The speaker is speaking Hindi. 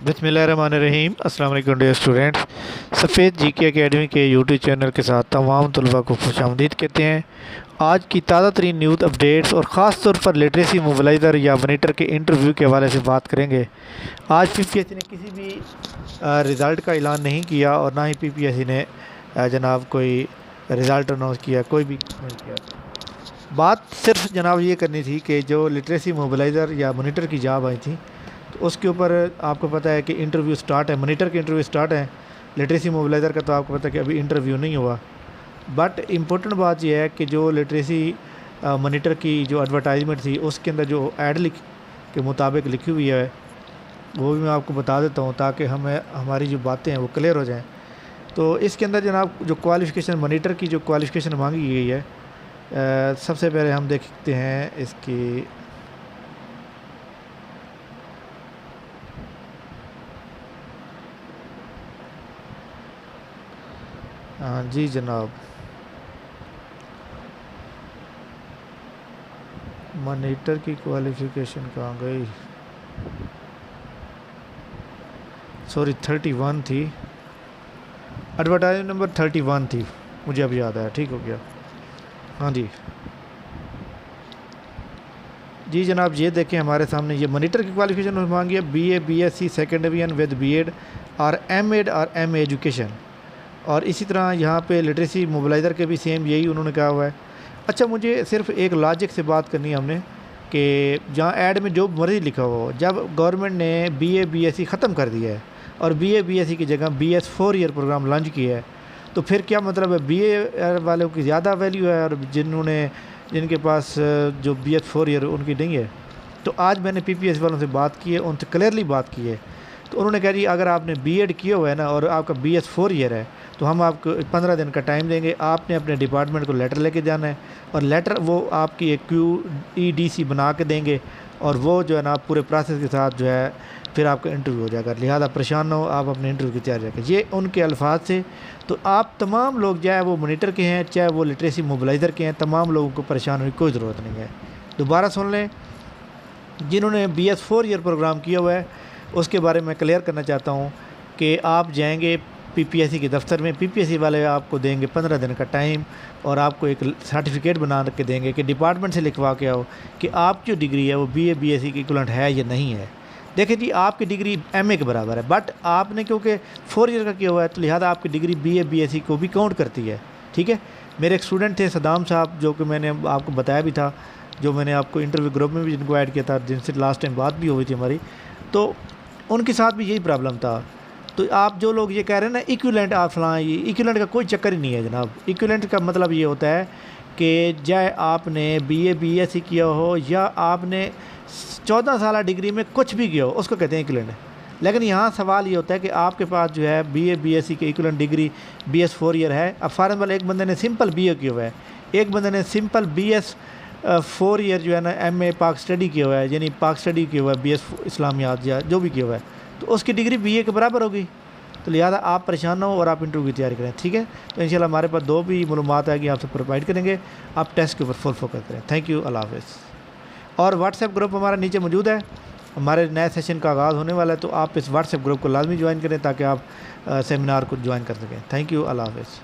बिस्मिल्लाहिर्रहमानिर्रहीम। अस्सलाम वालेकुम डियर स्टूडेंट्स। सफ़ेद जीके एकेडमी के यूट्यूब चैनल के साथ तमाम तलबा को खुशामदीद कहते हैं। आज की ताज़ा तरीन न्यूज़ अपडेट्स और ख़ास तौर पर लिटरेसी मोबिलाइज़र या मॉनिटर के इंटरव्यू के हवाले से बात करेंगे। आज पीपीएससी ने किसी भी रिज़ल्ट का ऐलान नहीं किया और ना ही पीपीएससी ने जनाब कोई रिज़ल्ट अनाउंस किया, कोई भी नहीं किया। बात सिर्फ जनाब ये करनी थी कि जो लिटरेसी मोबिलाइज़र या मॉनिटर की जॉब आई थी तो उसके ऊपर आपको पता है कि इंटरव्यू स्टार्ट है। मॉनिटर के इंटरव्यू स्टार्ट है, लिटरेसी मोबिलाइज़र का तो आपको पता है कि अभी इंटरव्यू नहीं हुआ। बट इम्पोर्टेंट बात यह है कि जो लिटरेसी मॉनिटर की जो एडवर्टाइजमेंट थी उसके अंदर जो ऐड के मुताबिक लिखी हुई है वो भी मैं आपको बता देता हूँ ताकि हमारी जो बातें हैं वो क्लियर हो जाएँ। तो इसके अंदर जनाब जो क्वालिफ़िकेशन मॉनिटर की जो क्वालिफ़िकेशन मांगी गई है, सबसे पहले हम देखते हैं इसकी। हाँ जी जनाब, मॉनिटर की क्वालिफ़िकेशन कहाँ गई? सॉरी 31 थी, एडवर्टाइजमेंट नंबर 31 थी, मुझे अब याद आया, ठीक हो गया। हाँ जी जी जनाब, ये देखें हमारे सामने ये मॉनिटर की क्वालिफ़िकेशन मांगी है BA, BSc, second division with BEd और एमएड और एमए एजुकेशन। और इसी तरह यहाँ पे लिटरेसी मोबिलाइज़र के भी सेम यही उन्होंने कहा हुआ है। अच्छा, मुझे सिर्फ एक लॉजिक से बात करनी है हमने कि जहाँ ऐड में जो मर्ज़ी लिखा हो, जब गवर्नमेंट ने बीए बीएससी ख़त्म कर दिया है और बीए बीएससी की जगह बीएस 4 ईयर प्रोग्राम लॉन्च किया है, तो फिर क्या मतलब है? बीए वालों की ज़्यादा वैल्यू है और जिनके पास जो बीएस 4 ईयर उनकी नहीं है। तो आज मैंने पीपीएससी वालों से बात की है, उनसे क्लियरली बात की है। तो उन्होंने कहा जी अगर आपने बीएड किया हुआ है ना और आपका बीएस 4 ईयर है तो हम आपको 15 दिन का टाइम देंगे। आपने अपने डिपार्टमेंट को लेटर लेके जाना है और लेटर वो आपकी एक QEDC बना के देंगे और वो जो है ना पूरे प्रोसेस के साथ जो है फिर आपका इंटरव्यू हो जाएगा। लिहाजा परेशान ना हो, आप अपने इंटरव्यू की तैयारी रखें। ये उनके अल्फाज से। तो आप तमाम लोग चाहे वो मॉनिटर के हैं चाहे वो लिटरेसी मोबिलाइज़र के हैं, तमाम लोगों को परेशान होने की कोई ज़रूरत नहीं है। दोबारा सुन लें, जिन्होंने BS 4 ईयर प्रोग्राम किया हुआ है उसके बारे में क्लियर करना चाहता हूँ कि आप जाएंगे पीपीएससी के दफ्तर में, पीपीएससी वाले आपको देंगे 15 दिन का टाइम और आपको एक सर्टिफिकेट बना के देंगे कि डिपार्टमेंट से लिखवा के आओ कि आप जो डिग्री है वो बीए बीएससी की इक्विवेलेंट है या नहीं है। देखिए जी, आपकी डिग्री एमए के बराबर है, बट आपने क्योंकि 4 ईयर का किया हुआ है तो लिहाजा आपकी डिग्री बीए बीएससी को भी काउंट करती है। ठीक है, मेरे एक स्टूडेंट थे सदाम साहब, जो कि मैंने आपको बताया भी था, जो मैंने आपको इंटरव्यू ग्रुप में भी जिनको ऐड किया था, जिनसे लास्ट टाइम बात भी हुई थी हमारी, तो उनके साथ भी यही प्रॉब्लम था। तो आप जो लोग ये कह रहे हैं ना इक्विवेलेंट आप फलां, ये इक्विवेलेंट का कोई चक्कर ही नहीं है जनाब। इक्विवेलेंट का मतलब ये होता है कि चाहे आपने बीए बीएससी किया हो या आपने 14 साल डिग्री में कुछ भी किया हो, उसको कहते हैं इक्विवेलेंट। लेकिन यहाँ सवाल ये होता है कि आपके पास जो है बीए बीएससी की इक्विवेलेंट डिग्री BS 4 ईयर है। अब फॉर एग्जाम्पल एक बंदे ने सिंपल बीए किया हुआ है, एक बंदे ने सिंपल BS 4 ईयर जो है ना MA पाक स्टडी किया हुआ है, यानी पाक स्टडी किया हुआ है, BS इस्लामियात या जो भी किया हुआ है, तो उसकी डिग्री बीए के बराबर होगी। तो लिहाजा आप परेशान ना हो और आप इंटरव्यू की तैयारी करें। ठीक है, तो इंशाल्लाह हमारे पास 2 भी मालूमात आएगी, आपसे प्रोवाइड करेंगे। आप टेस्ट के ऊपर फुल फोकस करें। थैंक यू, अल्लाह हाफ़िज़। और व्हाट्सएप ग्रुप हमारा नीचे मौजूद है, हमारे नए सेशन का आगाज़ होने वाला है, तो आप इस व्हाट्सएप ग्रुप को लाजमी ज्वाइन करें ताकि आप सेमिनार को ज्वाइन कर सकें। थैंक यू, अल्लाह हाफ़िज़।